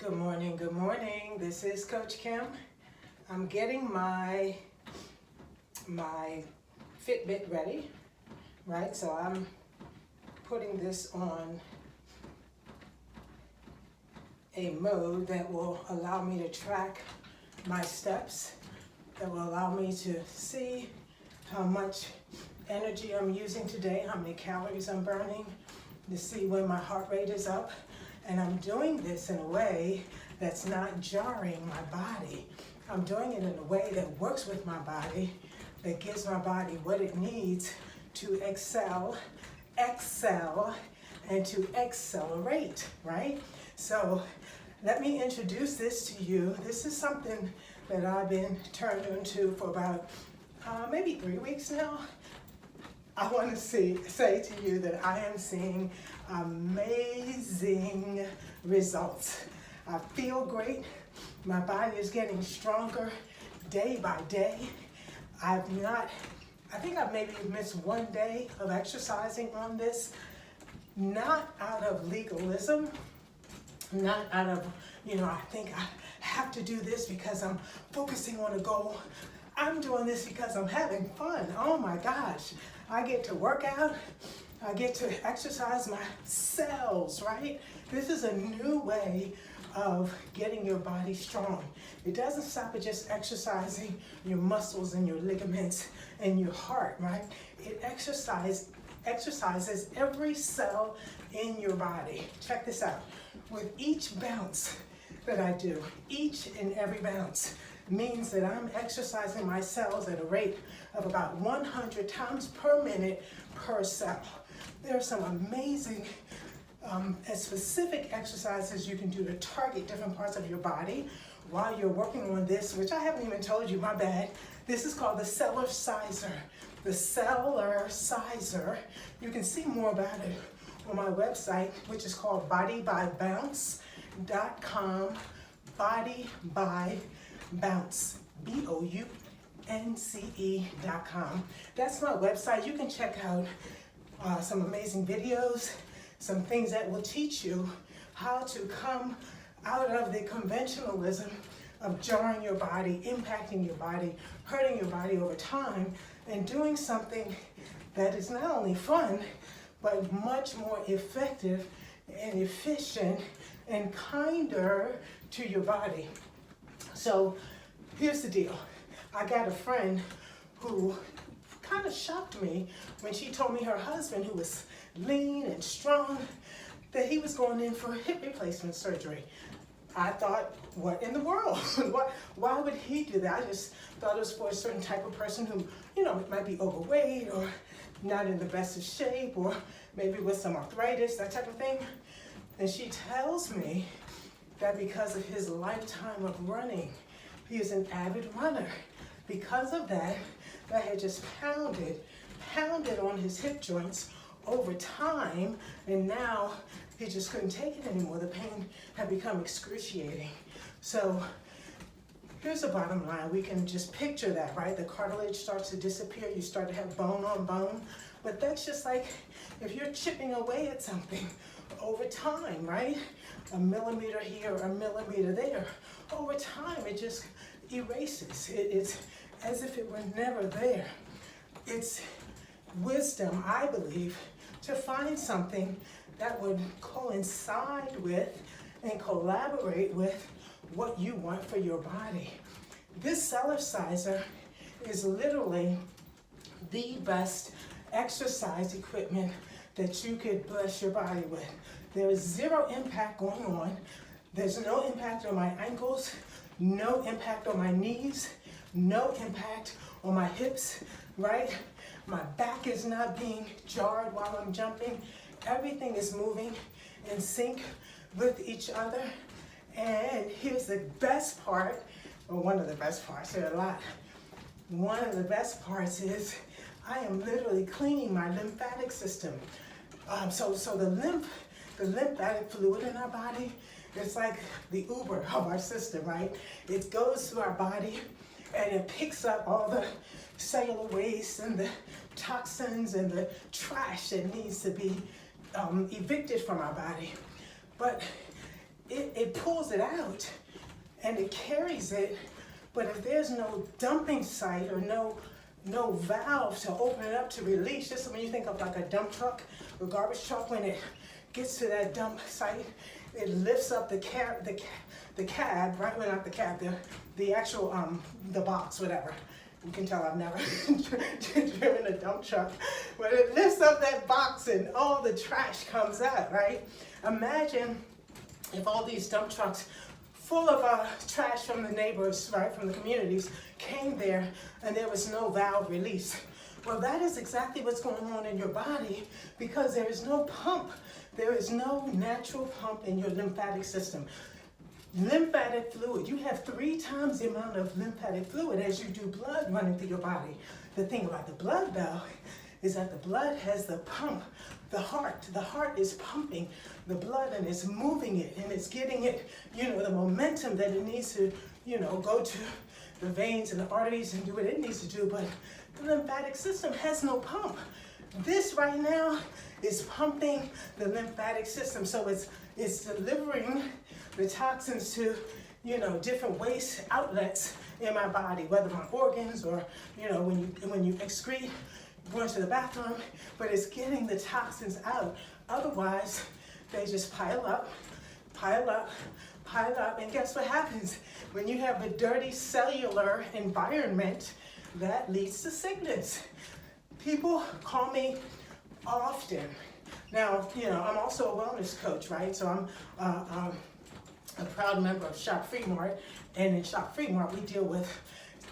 Good morning, good morning. This is Coach Kim. I'm getting my Fitbit ready, right? So I'm putting this on a mode that will allow me to track my steps, that will allow me to see how much energy I'm using today, how many calories I'm burning, to see when my heart rate is up. And I'm doing this in a way that's not jarring my body. I'm doing it in a way that works with my body, that gives my body what it needs to excel, and to accelerate, right? So let me introduce this to you. This is something that I've been turned into for about maybe 3 weeks now. I want to say to you that I am seeing amazing results. I feel great. My body is getting stronger day by day. I think I've maybe missed 1 day of exercising on this, not out of legalism, not out of, I think I have to do this because I'm focusing on a goal. I'm doing this because I'm having fun. Oh my gosh. I get to work out. I get to exercise my cells, right? This is a new way of getting your body strong. It doesn't stop at just exercising your muscles and your ligaments and your heart, right? It exercises every cell in your body. Check this out. With each bounce that I do, each and every bounce means that I'm exercising my cells at a rate of about 100 times per minute per cell. There are some amazing and specific exercises you can do to target different parts of your body while you're working on this, which I haven't even told you, my bad. This is called the Cellerciser. The Cellerciser. You can see more about it on my website, which is called bodybybounce.com. Bounce, BOUNCE.com. That's my website. You can check out some amazing videos, some things that will teach you how to come out of the conventionalism of jarring your body, impacting your body, hurting your body over time, and doing something that is not only fun, but much more effective and efficient and kinder to your body. So here's the deal. I got a friend who kind of shocked me when she told me her husband, who was lean and strong, that he was going in for hip replacement surgery. I thought, what in the world? Why would he do that? I just thought it was for a certain type of person who, might be overweight or not in the best of shape or maybe with some arthritis, that type of thing. And she tells me that because of his lifetime of running, he is an avid runner. Because of that, that had just pounded on his hip joints over time, and now he just couldn't take it anymore. The pain had become excruciating. So here's the bottom line. We can just picture that, right? The cartilage starts to disappear. You start to have bone on bone. But that's just like if you're chipping away at something over time, right? A millimeter here, a millimeter there. Over time, it just erases. It's as if it were never there. It's wisdom, I believe, to find something that would coincide with and collaborate with what you want for your body. This Cellerciser is literally the best exercise equipment that you could bless your body with. There is zero impact going on. There's no impact on my ankles, no impact on my knees, no impact on my hips, right? My back is not being jarred while I'm jumping. Everything is moving in sync with each other. And here's the best part, or one of the best parts, there are a lot. One of the best parts is I am literally cleaning my lymphatic system. So the lymphatic fluid in our body, it's like the Uber of our system, right? It goes through our body and it picks up all the cellular waste and the toxins and the trash that needs to be evicted from our body. But it pulls pulls it out and it carries it, but if there's no dumping site or no valve to open it up to release, just when you think of like a dump truck or garbage truck, when it gets to that dump site, it lifts up the cab, right? Well, not the cab, the actual, the box, whatever. You can tell I've never driven a dump truck, but it lifts up that box and all the trash comes out, right? Imagine if all these dump trucks full of trash from the neighbors, right, from the communities, came there and there was no valve release. Well, that is exactly what's going on in your body because there is no pump. There is no natural pump in your lymphatic system. Lymphatic fluid, you have 3 times the amount of lymphatic fluid as you do blood running through your body. The thing about the blood, though, is that the blood has the pump. The heart is pumping the blood and it's moving it and it's getting it, the momentum that it needs to, go to the veins and the arteries and do what it needs to do. But the lymphatic system has no pump. This right now is pumping the lymphatic system. So it's delivering the toxins to, different waste outlets in my body, whether my organs or, when you excrete, going to the bathroom, but it's getting the toxins out. Otherwise, they just pile up, and guess what happens? When you have a dirty cellular environment, that leads to sickness. People call me often. Now, I'm also a wellness coach, right? So I'm a proud member of Shop Free Mart, and in Shop Free Mart, we deal with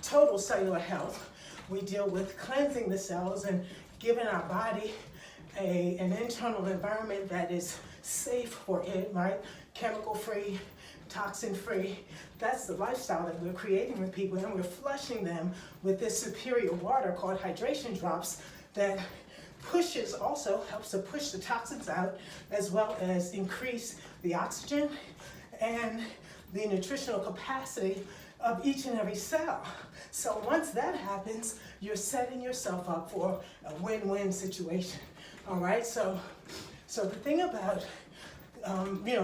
total cellular health. We deal with cleansing the cells and giving our body an internal environment that is safe for it, right? Chemical-free, toxin-free. That's the lifestyle that we're creating with people, and we're flushing them with this superior water called hydration drops that also helps to push the toxins out, as well as increase the oxygen and the nutritional capacity of each and every cell. So once that happens, you're setting yourself up for a win-win situation. All right, so the thing about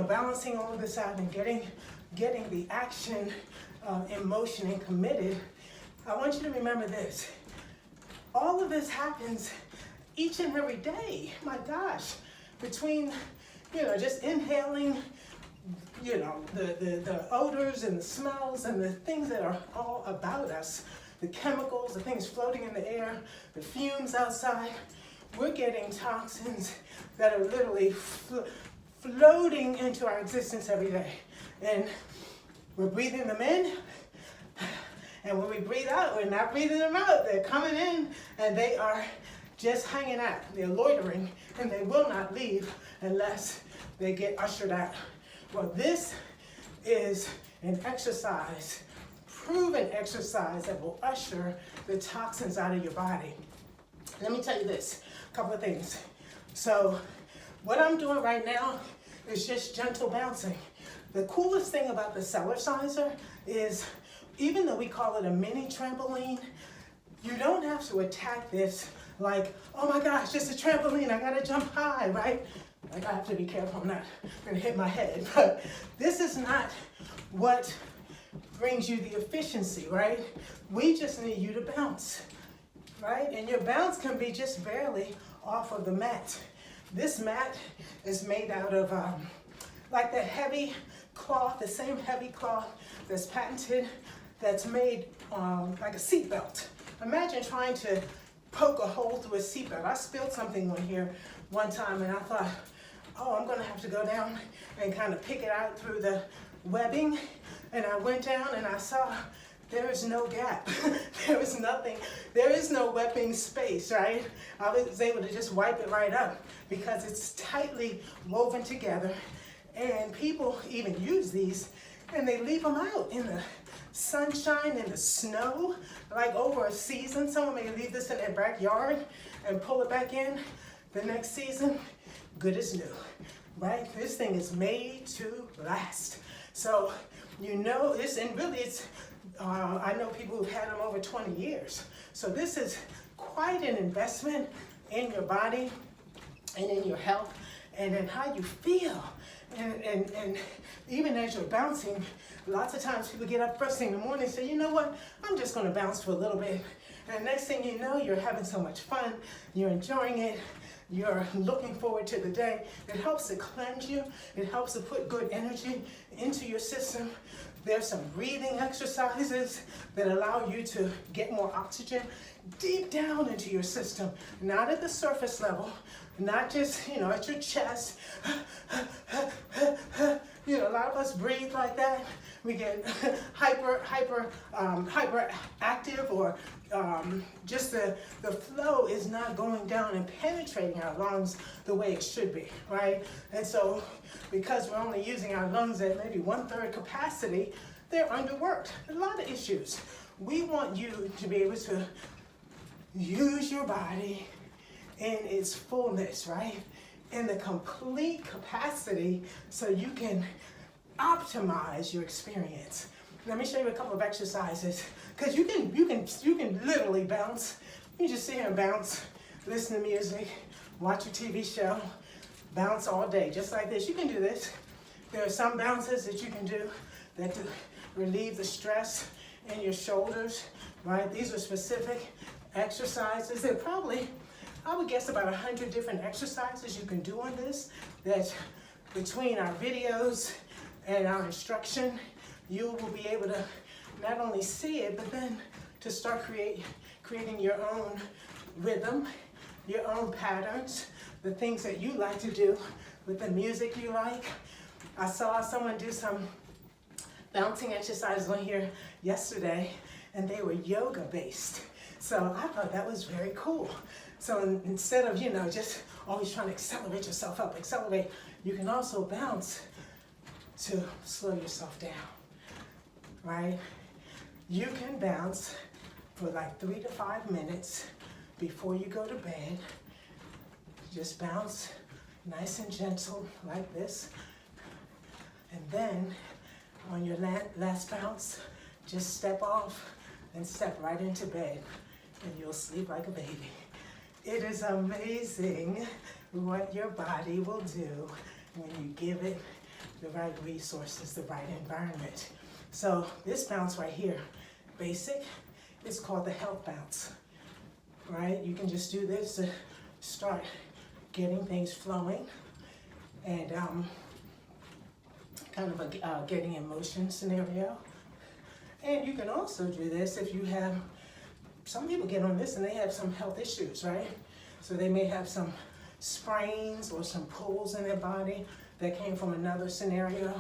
balancing all of this out and getting the action in motion and committed, I want you to remember this. All of this happens each and every day. My gosh, between just inhaling the odors and the smells and the things that are all about us, the chemicals, the things floating in the air, the fumes outside, we're getting toxins that are literally floating into our existence every day. And we're breathing them in, and when we breathe out, we're not breathing them out. They're coming in, and they are just hanging out. They're loitering, and they will not leave unless they get ushered out. Well, this is an exercise, proven exercise that will usher the toxins out of your body. Let me tell you this, a couple of things. So what I'm doing right now is just gentle bouncing. The coolest thing about the Cellerciser is, even though we call it a mini trampoline, you don't have to attack this like, oh my gosh, just a trampoline, I gotta jump high, right? Like, I have to be careful I'm not gonna hit my head, but this is not what brings you the efficiency, right? We just need you to bounce, right? And your bounce can be just barely off of the mat. This mat is made out of like the heavy cloth, the same heavy cloth that's patented, that's made like a seatbelt. Imagine trying to poke a hole through a seatbelt. I spilled something on here one time and I thought, oh, I'm gonna have to go down and kind of pick it out through the webbing. And I went down and I saw there is no gap. There is nothing. There is no webbing space, right? I was able to just wipe it right up because it's tightly woven together. And people even use these and they leave them out in the sunshine, in the snow, like over a season. Someone may leave this in their backyard and pull it back in the next season, good as new, right? This thing is made to last. So this, and really it's, I know people who've had them over 20 years. So this is quite an investment in your body and in your health and in how you feel And even as you're bouncing, lots of times people get up first thing in the morning and say, you know what, I'm just gonna bounce for a little bit. And next thing you know, you're having so much fun, you're enjoying it, you're looking forward to the day. It helps to cleanse you, it helps to put good energy into your system. There's some breathing exercises that allow you to get more oxygen deep down into your system, not at the surface level, not just, at your chest. A lot of us breathe like that. We get hyperactive, or just the flow is not going down and penetrating our lungs the way it should be, right? And so because we're only using our lungs at maybe 1/3 capacity, they're underworked. A lot of issues. We want you to be able to use your body in its fullness, right? In the complete capacity, so you can optimize your experience. Let me show you a couple of exercises, because you can literally bounce. You just sit here and bounce, listen to music, watch a TV show, bounce all day, just like this. You can do this. There are some bounces that you can do that relieve the stress in your shoulders, right? These are specific exercises. There are probably, I would guess, about 100 different exercises you can do on this, that between our videos and our instruction, you will be able to not only see it, but then to start creating your own rhythm, your own patterns, the things that you like to do with the music you like. I saw someone do some bouncing exercises on here yesterday, and they were yoga based. So I thought that was very cool. So instead of, just always trying to accelerate yourself up, you can also bounce to slow yourself down, right? You can bounce for like 3 to 5 minutes before you go to bed. Just bounce nice and gentle like this. And then on your last bounce, just step off and step right into bed, and you'll sleep like a baby. It is amazing what your body will do when you give it the right resources, the right environment. So this bounce right here, basic, it's called the health bounce, right? You can just do this to start getting things flowing, and kind of a getting in motion scenario. And you can also do this if you have, some people get on this and they have some health issues, right? So they may have some sprains or some pulls in their body that came from another scenario.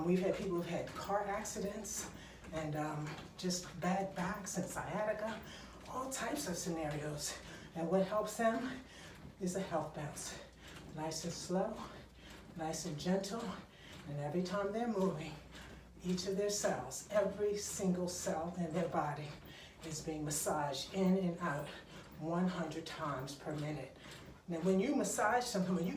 We've had people who've had car accidents and just bad backs and sciatica, all types of scenarios. And what helps them is a health bounce. Nice and slow, nice and gentle, and every time they're moving, each of their cells, every single cell in their body is being massaged in and out 100 times per minute. Now when you massage something, when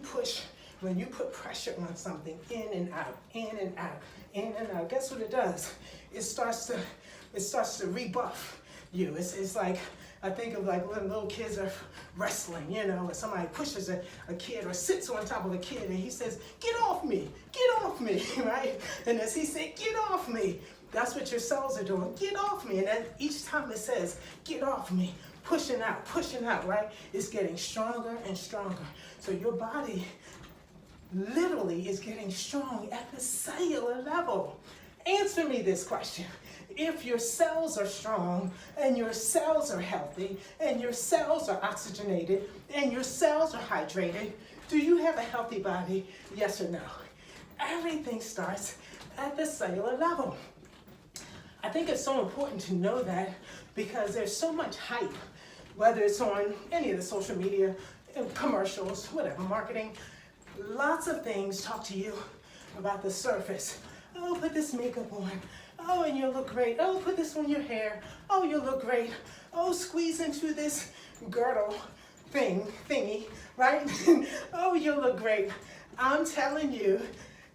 you put pressure on something, in and out, in and out, in and out, guess what it does? It starts to rebuff you. It's like, I think of like when little kids are wrestling, when somebody pushes a kid or sits on top of a kid and he says, get off me, right? And as he said, get off me, that's what your cells are doing, get off me. And then each time it says, get off me, pushing out, right? It's getting stronger and stronger. So your body literally is getting strong at the cellular level. Answer me this question. If your cells are strong and your cells are healthy and your cells are oxygenated and your cells are hydrated, do you have a healthy body? Yes or no? Everything starts at the cellular level. I think it's so important to know that because there's so much hype, whether it's on any of the social media, commercials, whatever, marketing, lots of things talk to you about the surface. Oh, put this makeup on. Oh, and you'll look great. Oh, put this on your hair. Oh, you'll look great. Oh, squeeze into this girdle thingy, right? Oh, you'll look great. I'm telling you,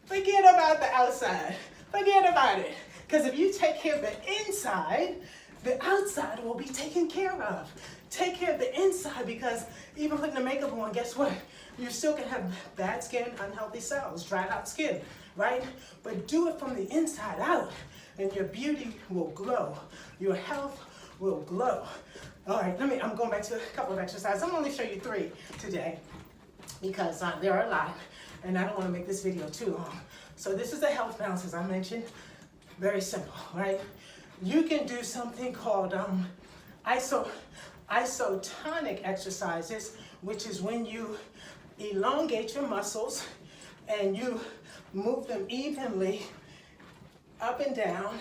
forget about the outside. Forget about it. Because if you take care of the inside, the outside will be taken care of. take care of the inside, because even putting the makeup on, guess what? You still can have bad skin, unhealthy cells, dried out skin, right? But do it from the inside out, and your beauty will glow. Your health will glow. All right, I'm going back to a couple of exercises. I'm only show you 3 today, because there are a lot, and I don't want to make this video too long. So this is the health balance, as I mentioned. Very simple, right? You can do something called isotonic exercises, which is when you elongate your muscles and you move them evenly up and down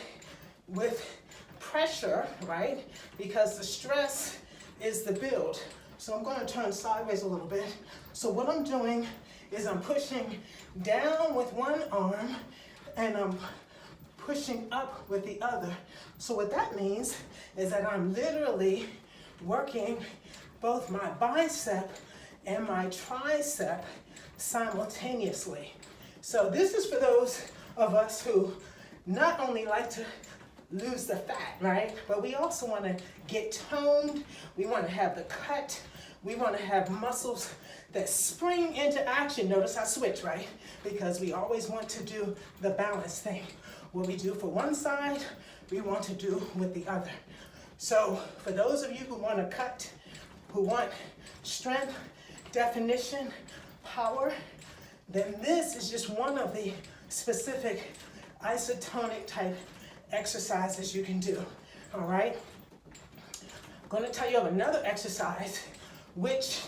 with pressure, right? Because the stress is the build. So I'm going to turn sideways a little bit. So what I'm doing is I'm pushing down with one arm and I'm pushing up with the other. So what that means is that I'm literally working both my bicep and my tricep simultaneously. So this is for those of us who not only like to lose the fat, right? But we also want to get toned. We want to have the cut. We want to have muscles that spring into action. Notice I switch, right? Because we always want to do the balance thing. What we do for one side, we want to do with the other. So for those of you who want to cut, who want strength, definition, power, then this is just one of the specific isotonic type exercises you can do, all right? I'm going to tell you of another exercise which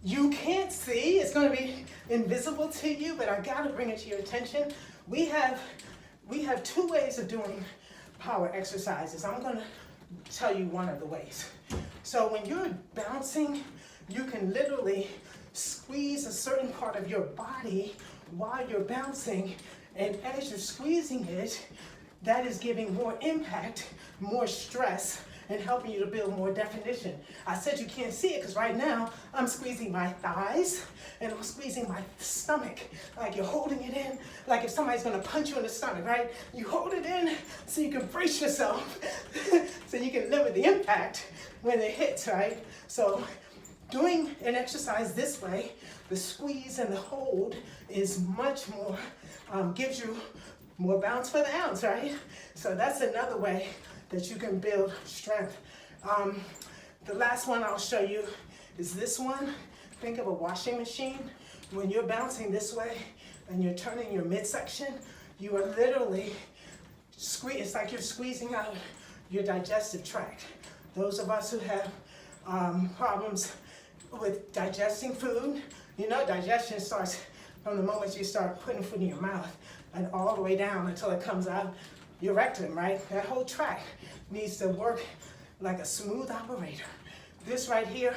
you can't see. It's going to be invisible to you, but I got to bring it to your attention. We have 2 ways of doing power exercises. I'm going to tell you one of the ways. So when you're bouncing, you can literally squeeze a certain part of your body while you're bouncing, and as you're squeezing it, that is giving more impact, more stress, and helping you to build more definition. I said you can't see it because right now I'm squeezing my thighs and I'm squeezing my stomach, like you're holding it in, like if somebody's gonna punch you in the stomach, right? You hold it in so you can brace yourself, so you can limit the impact when it hits, right? So doing an exercise this way, the squeeze and the hold is much more, gives you more bounce for the ounce, right? So that's another way that you can build strength. The last one I'll show you is this one. Think of a washing machine. When you're bouncing this way and you're turning your midsection, you are literally it's like you're squeezing out your digestive tract. Those of us who have problems with digesting food, you know, digestion starts from the moment you start putting food in your mouth and all the way down until it comes out your rectum, right? That whole tract needs to work like a smooth operator. This right here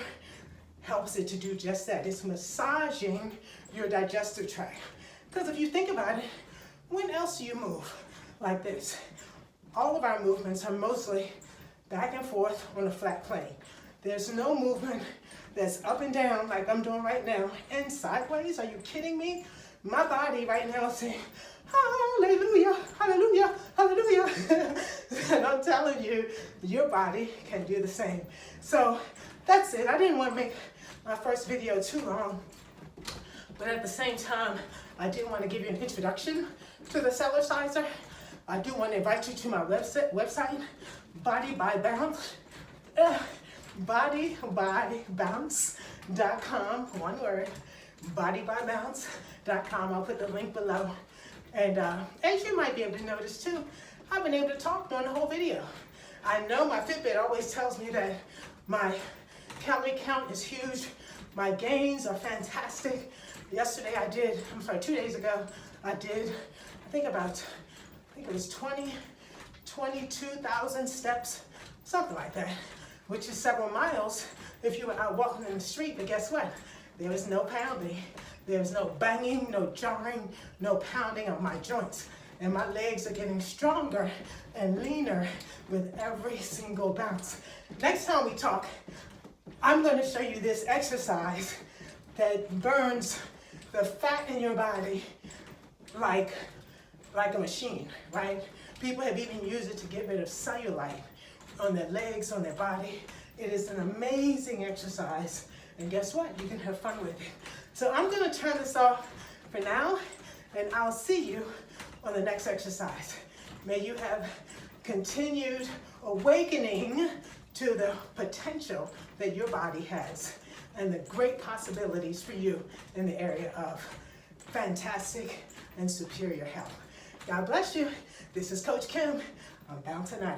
helps it to do just that. It's massaging your digestive tract. Because if you think about it, when else do you move like this? All of our movements are mostly back and forth on a flat plane. There's no movement that's up and down like I'm doing right now and sideways. Are you kidding me? My body right now is saying, hallelujah, hallelujah, hallelujah. And I'm telling you, your body can do the same. So that's it. I didn't want to make my first video too long, but at the same time, I did want to give you an introduction to the Cellerciser. I do want to invite you to my website, Body by Bounce, bodybybounce.com, one word, bodybybounce.com. I'll put the link below. And as you might be able to notice too, I've been able to talk during the whole video. I know my Fitbit always tells me that my calorie count is huge. My gains are fantastic. Yesterday 2 days ago, I think it was 22,000 steps, something like that, which is several miles if you were out walking in the street. But guess what? There was no pounding. There's no banging, no jarring, no pounding of my joints. And my legs are getting stronger and leaner with every single bounce. Next time we talk, I'm going to show you this exercise that burns the fat in your body like a machine, right? People have even used it to get rid of cellulite on their legs, on their body. It is an amazing exercise. And guess what? You can have fun with it. So I'm going to turn this off for now, and I'll see you on the next exercise. May you have continued awakening to the potential that your body has and the great possibilities for you in the area of fantastic and superior health. God bless you. This is Coach Kim. I'm Bound Tonight.